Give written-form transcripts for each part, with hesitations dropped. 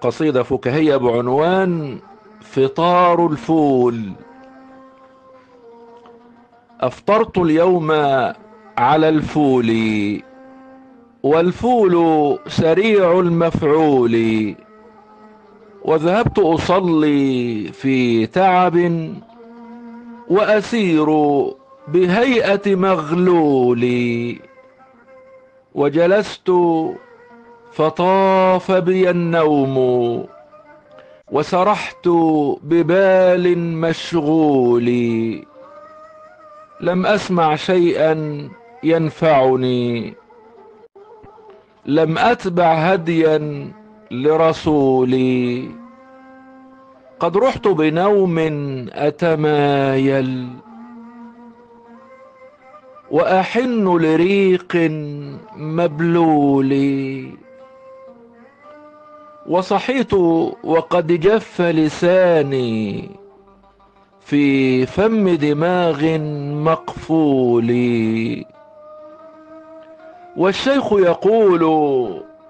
قصيدة فكاهية بعنوان فطار الفول. أفطرت اليوم على الفول، والفول سريع المفعول، وذهبت أصلي في تعب وأسير بهيئة مغلول، وجلست فطاف بي النوم وسرحت ببال مشغول، لم أسمع شيئا ينفعني، لم أتبع هديا لرسولي، قد رحت بنوم أتمايل وأحن لريق مبلول، وصحيت وقد جف لساني في فم دماغ مقفول، والشيخ يقول: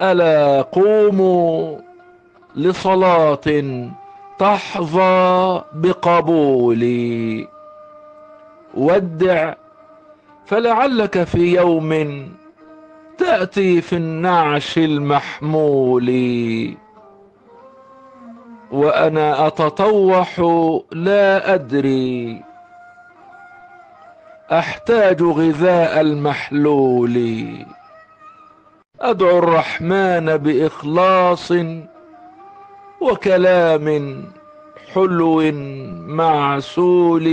ألا قوموا لصلاة تحظى بقبولي، ودع فلعلك في يوم تأتي في النعش المحمول، وأنا أتطوح لا أدري أحتاج غذاء المحلول، أدعو الرحمن بإخلاص وكلام حلو معسول،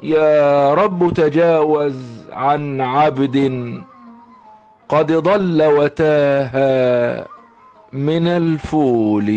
يا رب تجاوز عن عبد قد ضل وتاه من الفول.